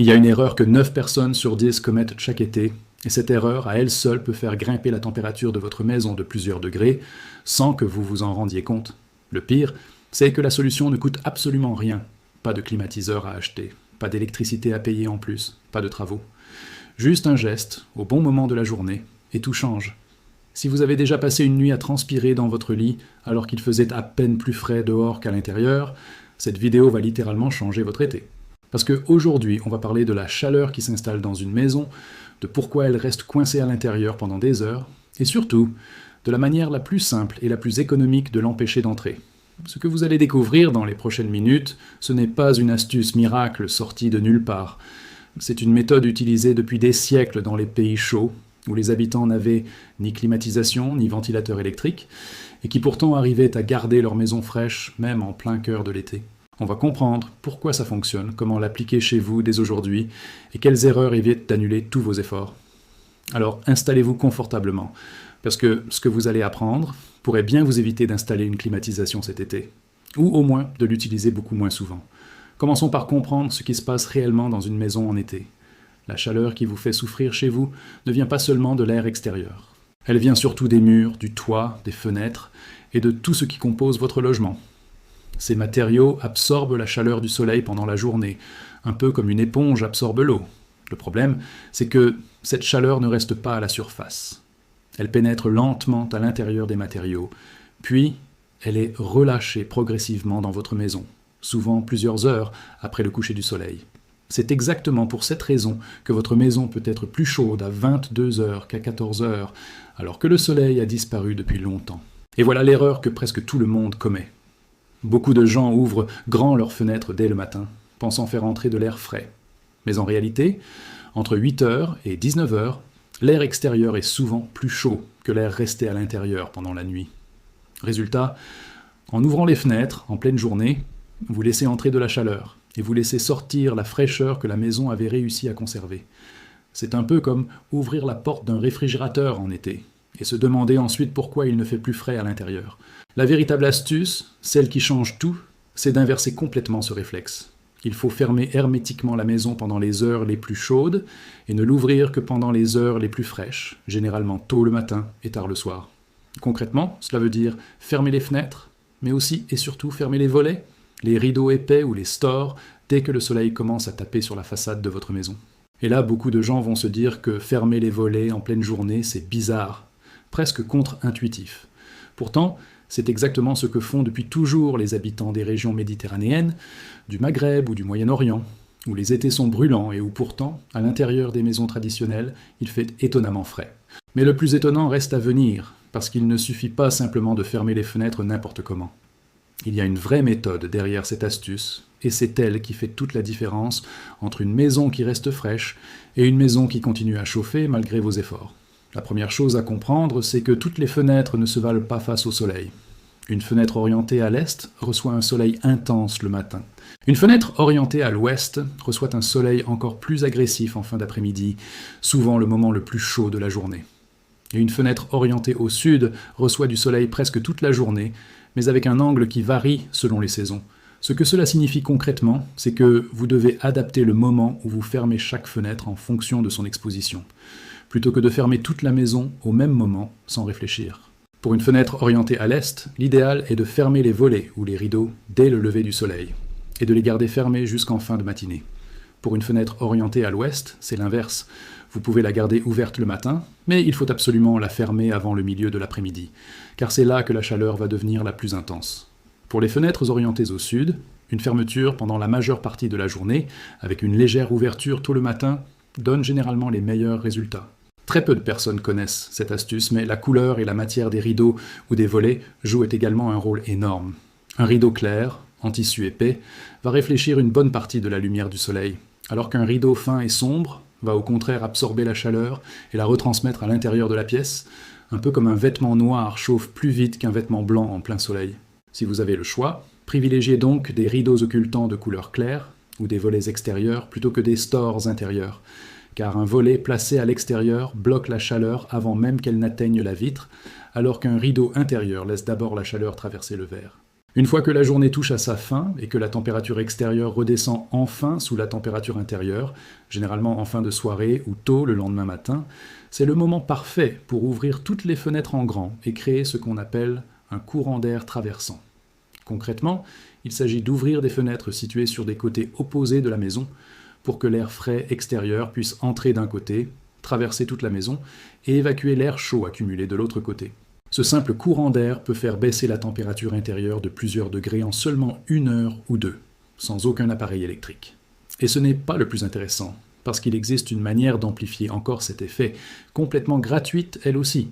Il y a une erreur que 9 personnes sur 10 commettent chaque été, et cette erreur, à elle seule, peut faire grimper la température de votre maison de plusieurs degrés, sans que vous vous en rendiez compte. Le pire, c'est que la solution ne coûte absolument rien. Pas de climatiseur à acheter, pas d'électricité à payer en plus, pas de travaux. Juste un geste, au bon moment de la journée, et tout change. Si vous avez déjà passé une nuit à transpirer dans votre lit, alors qu'il faisait à peine plus frais dehors qu'à l'intérieur, cette vidéo va littéralement changer votre été. Parce qu'aujourd'hui, on va parler de la chaleur qui s'installe dans une maison, de pourquoi elle reste coincée à l'intérieur pendant des heures, et surtout, de la manière la plus simple et la plus économique de l'empêcher d'entrer. Ce que vous allez découvrir dans les prochaines minutes, ce n'est pas une astuce miracle sortie de nulle part. C'est une méthode utilisée depuis des siècles dans les pays chauds, où les habitants n'avaient ni climatisation ni ventilateur électrique, et qui pourtant arrivaient à garder leur maison fraîche, même en plein cœur de l'été. On va comprendre pourquoi ça fonctionne, comment l'appliquer chez vous dès aujourd'hui, et quelles erreurs évitent d'annuler tous vos efforts. Alors installez-vous confortablement, parce que ce que vous allez apprendre pourrait bien vous éviter d'installer une climatisation cet été, ou au moins de l'utiliser beaucoup moins souvent. Commençons par comprendre ce qui se passe réellement dans une maison en été. La chaleur qui vous fait souffrir chez vous ne vient pas seulement de l'air extérieur. Elle vient surtout des murs, du toit, des fenêtres, et de tout ce qui compose votre logement. Ces matériaux absorbent la chaleur du soleil pendant la journée, un peu comme une éponge absorbe l'eau. Le problème, c'est que cette chaleur ne reste pas à la surface. Elle pénètre lentement à l'intérieur des matériaux, puis elle est relâchée progressivement dans votre maison, souvent plusieurs heures après le coucher du soleil. C'est exactement pour cette raison que votre maison peut être plus chaude à 22 heures qu'à 14 heures, alors que le soleil a disparu depuis longtemps. Et voilà l'erreur que presque tout le monde commet. Beaucoup de gens ouvrent grand leurs fenêtres dès le matin, pensant faire entrer de l'air frais. Mais en réalité, entre 8 heures et 19 heures, l'air extérieur est souvent plus chaud que l'air resté à l'intérieur pendant la nuit. Résultat, en ouvrant les fenêtres en pleine journée, vous laissez entrer de la chaleur et vous laissez sortir la fraîcheur que la maison avait réussi à conserver. C'est un peu comme ouvrir la porte d'un réfrigérateur en été et se demander ensuite pourquoi il ne fait plus frais à l'intérieur. La véritable astuce, celle qui change tout, c'est d'inverser complètement ce réflexe. Il faut fermer hermétiquement la maison pendant les heures les plus chaudes et ne l'ouvrir que pendant les heures les plus fraîches, généralement tôt le matin et tard le soir. Concrètement, cela veut dire fermer les fenêtres, mais aussi et surtout fermer les volets, les rideaux épais ou les stores dès que le soleil commence à taper sur la façade de votre maison. Et là, beaucoup de gens vont se dire que fermer les volets en pleine journée, c'est bizarre, presque contre-intuitif. Pourtant, c'est exactement ce que font depuis toujours les habitants des régions méditerranéennes, du Maghreb ou du Moyen-Orient, où les étés sont brûlants et où pourtant, à l'intérieur des maisons traditionnelles, il fait étonnamment frais. Mais le plus étonnant reste à venir, parce qu'il ne suffit pas simplement de fermer les fenêtres n'importe comment. Il y a une vraie méthode derrière cette astuce, et c'est elle qui fait toute la différence entre une maison qui reste fraîche et une maison qui continue à chauffer malgré vos efforts. La première chose à comprendre, c'est que toutes les fenêtres ne se valent pas face au soleil. Une fenêtre orientée à l'est reçoit un soleil intense le matin. Une fenêtre orientée à l'ouest reçoit un soleil encore plus agressif en fin d'après-midi, souvent le moment le plus chaud de la journée. Et une fenêtre orientée au sud reçoit du soleil presque toute la journée, mais avec un angle qui varie selon les saisons. Ce que cela signifie concrètement, c'est que vous devez adapter le moment où vous fermez chaque fenêtre en fonction de son exposition, plutôt que de fermer toute la maison au même moment sans réfléchir. Pour une fenêtre orientée à l'est, l'idéal est de fermer les volets ou les rideaux dès le lever du soleil, et de les garder fermés jusqu'en fin de matinée. Pour une fenêtre orientée à l'ouest, c'est l'inverse. Vous pouvez la garder ouverte le matin, mais il faut absolument la fermer avant le milieu de l'après-midi, car c'est là que la chaleur va devenir la plus intense. Pour les fenêtres orientées au sud, une fermeture pendant la majeure partie de la journée, avec une légère ouverture tôt le matin, donne généralement les meilleurs résultats. Très peu de personnes connaissent cette astuce, mais la couleur et la matière des rideaux ou des volets jouent également un rôle énorme. Un rideau clair, en tissu épais, va réfléchir une bonne partie de la lumière du soleil, alors qu'un rideau fin et sombre va au contraire absorber la chaleur et la retransmettre à l'intérieur de la pièce, un peu comme un vêtement noir chauffe plus vite qu'un vêtement blanc en plein soleil. Si vous avez le choix, privilégiez donc des rideaux occultants de couleur claire ou des volets extérieurs plutôt que des stores intérieurs, car un volet placé à l'extérieur bloque la chaleur avant même qu'elle n'atteigne la vitre, alors qu'un rideau intérieur laisse d'abord la chaleur traverser le verre. Une fois que la journée touche à sa fin et que la température extérieure redescend enfin sous la température intérieure, généralement en fin de soirée ou tôt le lendemain matin, c'est le moment parfait pour ouvrir toutes les fenêtres en grand et créer ce qu'on appelle un courant d'air traversant. Concrètement, il s'agit d'ouvrir des fenêtres situées sur des côtés opposés de la maison pour que l'air frais extérieur puisse entrer d'un côté, traverser toute la maison et évacuer l'air chaud accumulé de l'autre côté. Ce simple courant d'air peut faire baisser la température intérieure de plusieurs degrés en seulement 1 heure ou 2, sans aucun appareil électrique. Et ce n'est pas le plus intéressant, parce qu'il existe une manière d'amplifier encore cet effet, complètement gratuite elle aussi.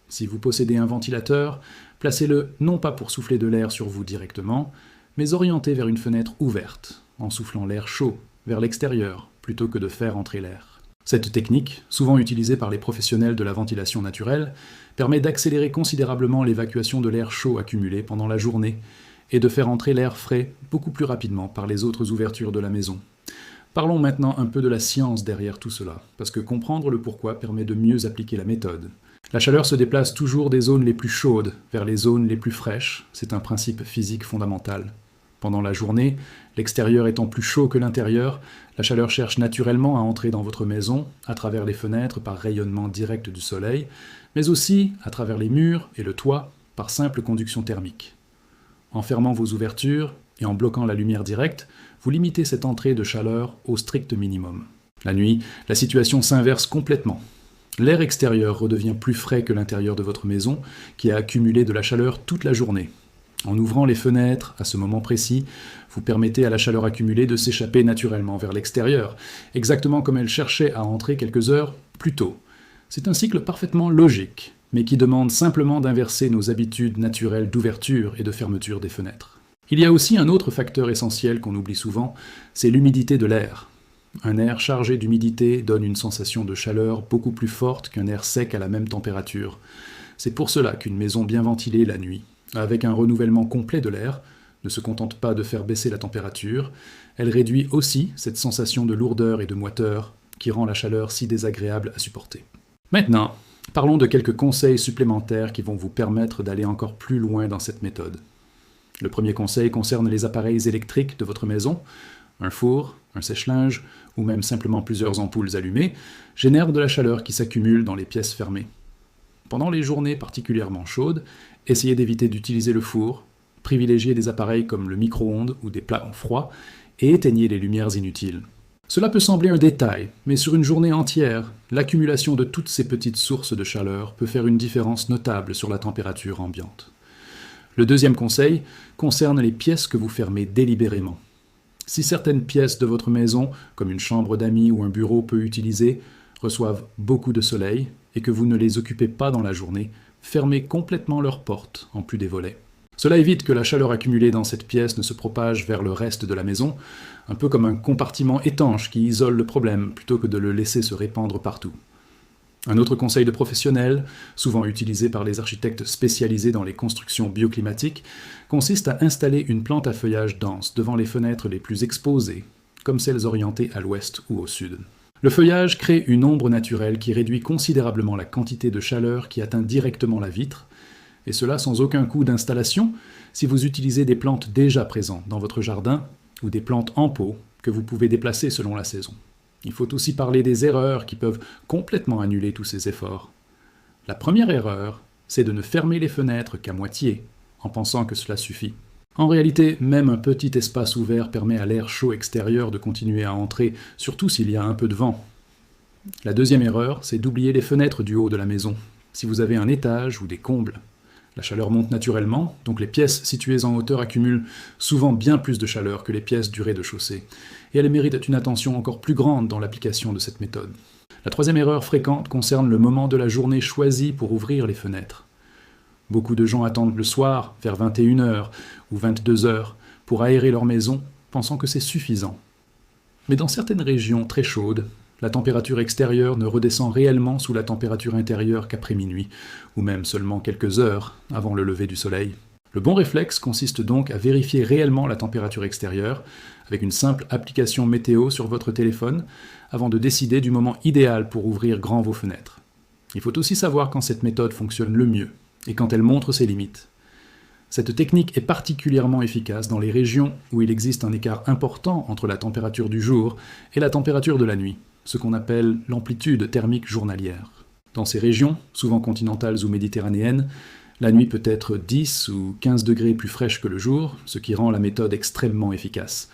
Si vous possédez un ventilateur, placez-le non pas pour souffler de l'air sur vous directement, mais orienté vers une fenêtre ouverte, en soufflant l'air chaud vers l'extérieur, plutôt que de faire entrer l'air. Cette technique, souvent utilisée par les professionnels de la ventilation naturelle, permet d'accélérer considérablement l'évacuation de l'air chaud accumulé pendant la journée et de faire entrer l'air frais beaucoup plus rapidement par les autres ouvertures de la maison. Parlons maintenant un peu de la science derrière tout cela, parce que comprendre le pourquoi permet de mieux appliquer la méthode. La chaleur se déplace toujours des zones les plus chaudes vers les zones les plus fraîches, c'est un principe physique fondamental. Pendant la journée, l'extérieur étant plus chaud que l'intérieur, la chaleur cherche naturellement à entrer dans votre maison, à travers les fenêtres par rayonnement direct du soleil, mais aussi à travers les murs et le toit par simple conduction thermique. En fermant vos ouvertures et en bloquant la lumière directe, vous limitez cette entrée de chaleur au strict minimum. La nuit, la situation s'inverse complètement. L'air extérieur redevient plus frais que l'intérieur de votre maison, qui a accumulé de la chaleur toute la journée. En ouvrant les fenêtres, à ce moment précis, vous permettez à la chaleur accumulée de s'échapper naturellement vers l'extérieur, exactement comme elle cherchait à entrer quelques heures plus tôt. C'est un cycle parfaitement logique, mais qui demande simplement d'inverser nos habitudes naturelles d'ouverture et de fermeture des fenêtres. Il y a aussi un autre facteur essentiel qu'on oublie souvent, c'est l'humidité de l'air. Un air chargé d'humidité donne une sensation de chaleur beaucoup plus forte qu'un air sec à la même température. C'est pour cela qu'une maison bien ventilée la nuit, avec un renouvellement complet de l'air, ne se contente pas de faire baisser la température, elle réduit aussi cette sensation de lourdeur et de moiteur qui rend la chaleur si désagréable à supporter. Maintenant, parlons de quelques conseils supplémentaires qui vont vous permettre d'aller encore plus loin dans cette méthode. Le premier conseil concerne les appareils électriques de votre maison. Un four, un sèche-linge ou même simplement plusieurs ampoules allumées génèrent de la chaleur qui s'accumule dans les pièces fermées. Pendant les journées particulièrement chaudes, essayez d'éviter d'utiliser le four, privilégiez des appareils comme le micro-ondes ou des plats en froid et éteignez les lumières inutiles. Cela peut sembler un détail, mais sur une journée entière, l'accumulation de toutes ces petites sources de chaleur peut faire une différence notable sur la température ambiante. Le deuxième conseil concerne les pièces que vous fermez délibérément. Si certaines pièces de votre maison, comme une chambre d'amis ou un bureau peu utilisé, reçoivent beaucoup de soleil et que vous ne les occupez pas dans la journée, fermez complètement leurs portes, en plus des volets. Cela évite que la chaleur accumulée dans cette pièce ne se propage vers le reste de la maison, un peu comme un compartiment étanche qui isole le problème plutôt que de le laisser se répandre partout. Un autre conseil de professionnel, souvent utilisé par les architectes spécialisés dans les constructions bioclimatiques, consiste à installer une plante à feuillage dense devant les fenêtres les plus exposées, comme celles orientées à l'ouest ou au sud. Le feuillage crée une ombre naturelle qui réduit considérablement la quantité de chaleur qui atteint directement la vitre, et cela sans aucun coût d'installation si vous utilisez des plantes déjà présentes dans votre jardin ou des plantes en pot que vous pouvez déplacer selon la saison. Il faut aussi parler des erreurs qui peuvent complètement annuler tous ces efforts. La première erreur, c'est de ne fermer les fenêtres qu'à moitié, en pensant que cela suffit. En réalité, même un petit espace ouvert permet à l'air chaud extérieur de continuer à entrer, surtout s'il y a un peu de vent. La deuxième erreur, c'est d'oublier les fenêtres du haut de la maison, si vous avez un étage ou des combles. La chaleur monte naturellement, donc les pièces situées en hauteur accumulent souvent bien plus de chaleur que les pièces du rez-de-chaussée, et elles méritent une attention encore plus grande dans l'application de cette méthode. La troisième erreur fréquente concerne le moment de la journée choisi pour ouvrir les fenêtres. Beaucoup de gens attendent le soir, vers 21h ou 22h, pour aérer leur maison, pensant que c'est suffisant. Mais dans certaines régions très chaudes, la température extérieure ne redescend réellement sous la température intérieure qu'après minuit, ou même seulement quelques heures avant le lever du soleil. Le bon réflexe consiste donc à vérifier réellement la température extérieure avec une simple application météo sur votre téléphone avant de décider du moment idéal pour ouvrir grand vos fenêtres. Il faut aussi savoir quand cette méthode fonctionne le mieux et quand elle montre ses limites. Cette technique est particulièrement efficace dans les régions où il existe un écart important entre la température du jour et la température de la nuit, ce qu'on appelle l'amplitude thermique journalière. Dans ces régions, souvent continentales ou méditerranéennes, la nuit peut être 10 ou 15 degrés plus fraîche que le jour, ce qui rend la méthode extrêmement efficace.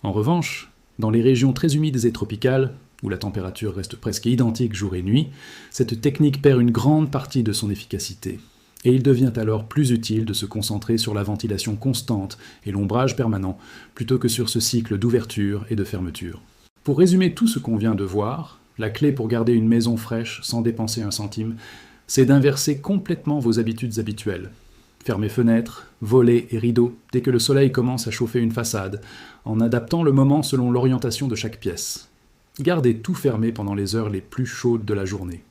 En revanche, dans les régions très humides et tropicales, où la température reste presque identique jour et nuit, cette technique perd une grande partie de son efficacité. Et il devient alors plus utile de se concentrer sur la ventilation constante et l'ombrage permanent, plutôt que sur ce cycle d'ouverture et de fermeture. Pour résumer tout ce qu'on vient de voir, la clé pour garder une maison fraîche sans dépenser un centime, c'est d'inverser complètement vos habitudes habituelles. Fermez fenêtres, volets et rideaux dès que le soleil commence à chauffer une façade, en adaptant le moment selon l'orientation de chaque pièce. Gardez tout fermé pendant les heures les plus chaudes de la journée.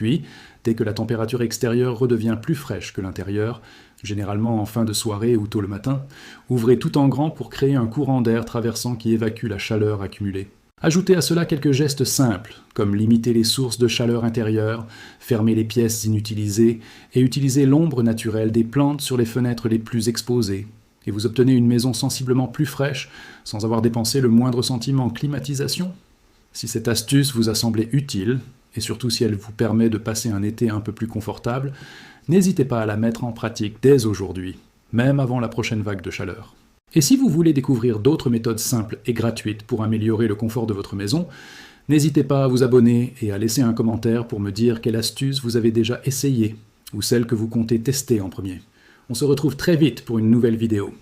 Puis, dès que la température extérieure redevient plus fraîche que l'intérieur, généralement en fin de soirée ou tôt le matin, ouvrez tout en grand pour créer un courant d'air traversant qui évacue la chaleur accumulée. Ajoutez à cela quelques gestes simples, comme limiter les sources de chaleur intérieure, fermer les pièces inutilisées et utiliser l'ombre naturelle des plantes sur les fenêtres les plus exposées. Et vous obtenez une maison sensiblement plus fraîche, sans avoir dépensé le moindre centime en climatisation. Si cette astuce vous a semblé utile, et surtout si elle vous permet de passer un été un peu plus confortable, n'hésitez pas à la mettre en pratique dès aujourd'hui, même avant la prochaine vague de chaleur. Et si vous voulez découvrir d'autres méthodes simples et gratuites pour améliorer le confort de votre maison, n'hésitez pas à vous abonner et à laisser un commentaire pour me dire quelle astuce vous avez déjà essayée, ou celle que vous comptez tester en premier. On se retrouve très vite pour une nouvelle vidéo.